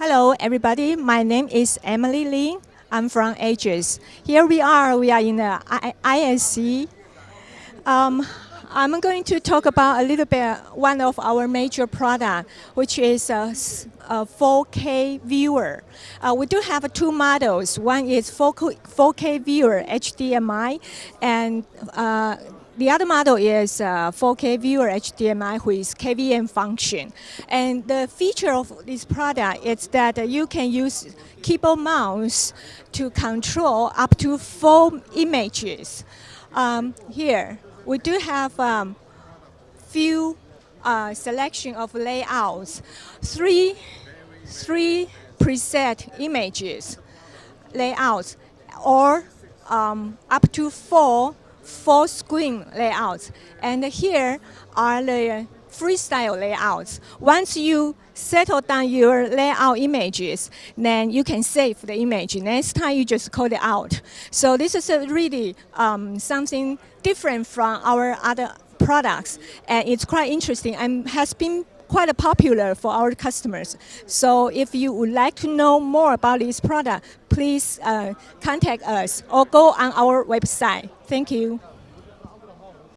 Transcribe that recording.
Hello, everybody. My name is Emily Lin. I'm from Aegis. Here we are in the ISE. I'm going to talk about a little bit one of our major product, which is a 4K viewer. We do have two models. One is 4K viewer HDMI, and the other model is 4K viewer HDMI with KVM function. And the feature of this product is that you can use keyboard mouse to control up to 4 images. Here, we do have few selection of layouts, three preset images layouts, or up to four screen layouts. And here are the freestyle layouts. Once you settle down your layout images, then you can save the image. Next time you just code it out. So this is really something different from our other products, and it's quite interesting and has been quite popular for our customers. So if you would like to know more about this product, please contact us or go on our website. Thank you.